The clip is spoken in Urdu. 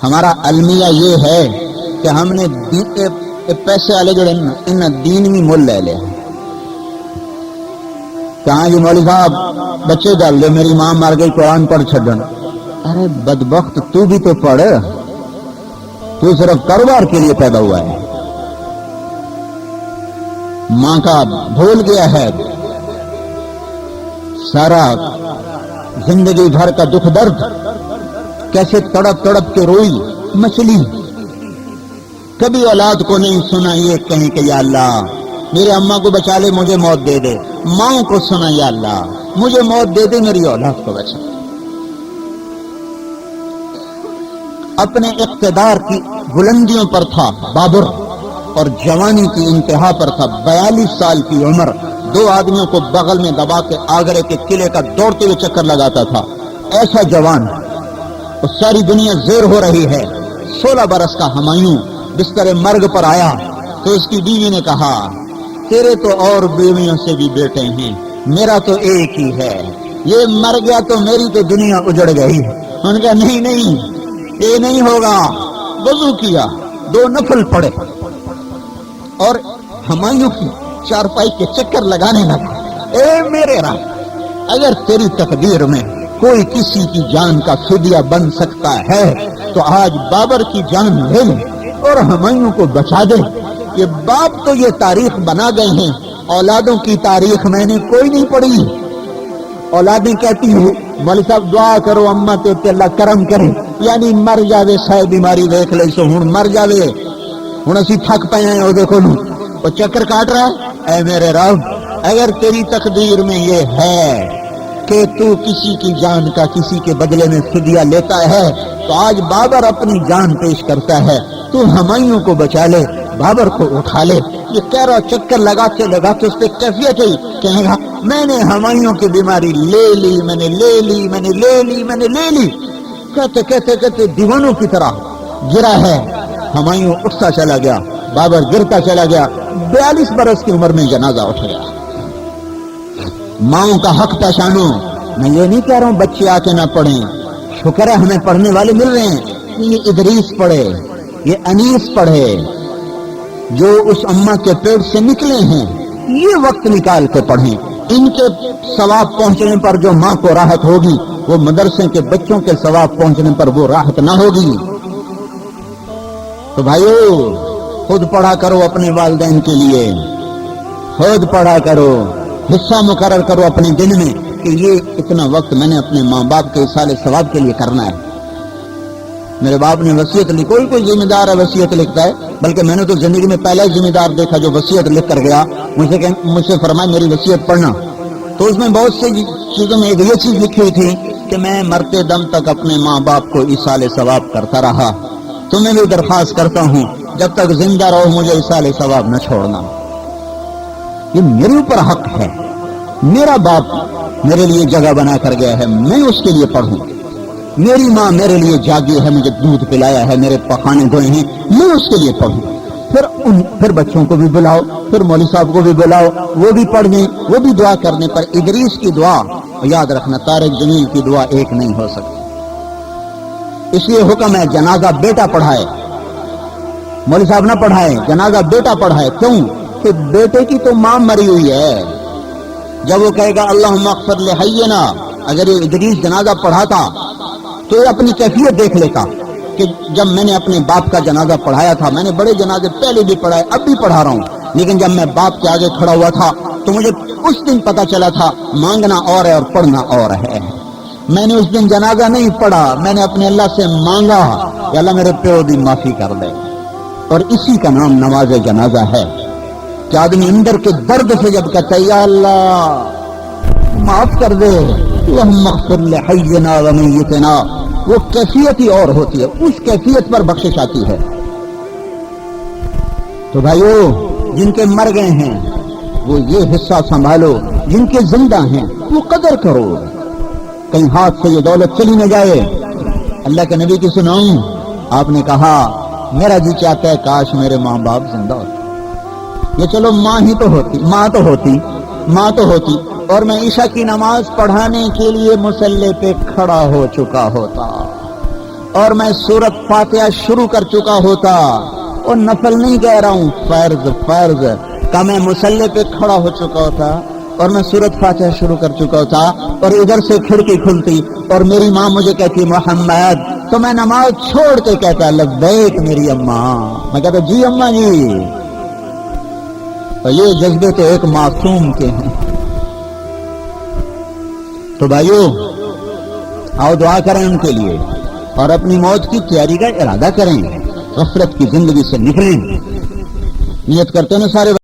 ہمارا المیہ یہ ہے کہ ہم نے پیسے والے جڑے ان دین بھی مول لے لیا. کہاں جی مولوی صاحب بچے ڈال دے, میری ماں مر گئی قرآن پڑھ چھڈن. ارے بدبخت تو بھی تو پڑھ, تو صرف کاروبار کے لیے پیدا ہوا ہے, ماں کا بھول گیا ہے. سارا زندگی بھر کا دکھ درد کیسے تڑپ تڑپ کے روئی مچلی. کبھی اولاد کو نہیں سنا یہ کہیں کہ یا اللہ میرے اماں کو بچا لے, مجھے موت دے دے. ماں کو سنا یا اللہ مجھے موت دے دے, میری اولاد کو بچا. اپنے اقتدار کی بلندیوں پر تھا بابر اور جوانی کی انتہا پر تھا. 42 سال کی عمر, 2 آدمیوں کو بغل میں دبا کے آگرے کے قلعے کا دوڑتے ہوئے چکر لگاتا تھا. ایسا جوان, اور ساری دنیا زیر ہو رہی ہے. 16 برس کا ہمایوں بستر مرگ پر آیا تو اس کی بیوی نے کہا تیرے تو اور بیویوں سے بھی بیٹے ہیں, میرا تو ایک ہی ہے, یہ مر گیا تو میری تو دنیا اجڑ گئی. انہوں نے کہا نہیں نہیں یہ نہیں ہوگا. وضو کیا, 2 نفل پڑے اور ہمایوں کی چارپائی کے چکر لگانے لگا. اے میرے رب, اگر تیری تقدیر میں کوئی کسی کی جان کا فدیہ بن سکتا ہے تو آج بابر کی جان لے لے اور ہمایوں کو بچا دے. یہ باپ تو یہ تاریخ بنا گئے ہیں, اولادوں کی تاریخ میں نے کوئی نہیں پڑھی. اولادیں کہتی ہیں مولوی صاحب دعا کرو اماں تے اللہ کرم کرے, یعنی مر جاوے صاحب بیماری دیکھ لے سو ہن مر جاوے, ہن اسی تھک پے ہیں, او دیکھو نو وہ چکر کاٹ رہا ہے. اے میرے رب اگر تیری تقدیر میں یہ ہے کہ تو کسی کی جان کا کسی کے بدلے میں فدیہ لیتا ہے تو آج بابر اپنی جان پیش کرتا ہے, تو ہمایوں کو بچا لے, بابر کو اٹھا لے. یہ کہہ رہا چکر لگاتے لگاتے اس پہ کیفیت ہی کہے گا میں نے ہمایوں کی بیماری لے لی, میں نے لے لی, میں نے لے لی, میں نے لے لی. کہتے کہتے کہتے دیوانوں کی طرح گرا ہے. ہمایوں اٹھتا چلا گیا, بابر گرتا چلا گیا. 42 برس کی عمر میں جنازہ اٹھ گیا. ماؤں کا حق پہچانو. میں یہ نہیں کہہ رہا ہوں بچے آ کے نہ پڑھیں, شکر ہے ہمیں پڑھنے والے مل رہے ہیں. یہ ادریس پڑھے, یہ انیس پڑھے, جو اس اماں کے پیٹ سے نکلے ہیں, یہ وقت نکال کے پڑھیں. ان کے ثواب پہنچنے پر جو ماں کو راحت ہوگی وہ مدرسے کے بچوں کے ثواب پہنچنے پر وہ راحت نہ ہوگی. تو بھائیو خود پڑھا کرو اپنے والدین کے لیے, خود پڑھا کرو, حصہ مقرر کرو اپنے دن میں کہ یہ اتنا وقت میں نے اپنے ماں باپ کے اصال ثواب کے لیے کرنا ہے. میرے باپ نے وصیت لکھی, کوئی ذمہ دار ہے وصیت لکھتا ہے, بلکہ میں نے تو زندگی میں پہلا ذمہ دار دیکھا جو وصیت لکھ کر گیا. مجھ سے فرمایا میری وصیت پڑھنا, تو اس میں بہت سی چیزوں میں ایک یہ چیز لکھی ہوئی تھی کہ میں مرتے دم تک اپنے ماں باپ کو اصال ثواب کرتا رہا. تمہیں بھی درخواست کرتا ہوں جب تک زندہ رہو مجھے اصال ثواب نہ چھوڑنا. یہ میرے اوپر حق ہے, میرا باپ میرے لیے جگہ بنا کر گیا ہے, میں اس کے لیے پڑھوں. میری ماں میرے لیے جاگی ہے, مجھے دودھ پلایا ہے, میرے پخانے دھوئے ہیں, میں اس کے لیے پڑھوں. پھر بچوں کو بھی بلاؤ, پھر مولوی صاحب کو بھی بلاؤ, وہ بھی پڑھنے, وہ بھی دعا کرنے. پر ادریس کی دعا یاد رکھنا, طارق جمیل کی دعا ایک نہیں ہو سکتی. اس لیے حکم ہے جنازہ بیٹا پڑھائے, مولوی صاحب نہ پڑھائے, جنازہ بیٹا پڑھائے. کیوں کہ بیٹے کی تو ماں مری ہوئی ہے. جب وہ کہے گا اللہم اغفر لحینا, اگر یہ ادریس جنازہ پڑھاتا تو یہ اپنی کیفیت دیکھ لیتا کہ جب میں نے اپنے باپ کا جنازہ پڑھایا تھا, میں نے بڑے جنازے پہلے بھی پڑھائے, اب بھی پڑھا رہا ہوں, لیکن جب میں باپ کے آگے کھڑا ہوا تھا تو مجھے اس دن پتا چلا تھا مانگنا اور ہے اور پڑھنا اور ہے. میں نے اس دن جنازہ نہیں پڑھا, میں نے اپنے اللہ سے مانگا کہ اللہ میرے پیو دی معافی کر دے. اور اسی کا نام نماز جنازہ ہے کہ آدمی اندر کے درد سے جب کہتا ہے یا اللہ معاف کر دے, اللہم اغفر لحینا و میتنا, وہ کیفیت ہی اور ہوتی ہے, اس کیفیت پر بخشش آتی ہے. تو بھائیو جن کے مر گئے ہیں وہ یہ حصہ سنبھالو, جن کے زندہ ہیں وہ قدر کرو, کہیں ہاتھ سے یہ دولت چلی نہ جائے. اللہ کے نبی کی سناؤں, آپ نے کہا میرا جی چاہتا ہے کاش میرے ماں باپ زندہ ہوتے. یہ چلو ماں تو ہوتی اور میں عشاء کی نماز پڑھانے کے لیے مصلی پہ کھڑا ہو چکا ہوتا, اور میں سورت فاتحہ شروع کر چکا ہوتا، اور نفل نہیں کہہ رہا ہوں، فرض کا میں مصلی پہ کھڑا ہو چکا ہوتا اور میں سورت فاتحہ شروع کر چکا ہوتا، اور ادھر سے کھڑکی کھلتی اور میری ماں مجھے کہتی محمد، تو میں نماز چھوڑ کے کہتا لبیک میری اماں، میں کہتا جی اماں جی۔ تو یہ جذبے تو ایک معصوم کے ہیں۔ تو بھائیو آؤ دعا کریں ان کے لیے اور اپنی موت کی تیاری کا ارادہ کریں، غفلت کی زندگی سے نکلیں۔ نیت کرتے ہیں نا سارے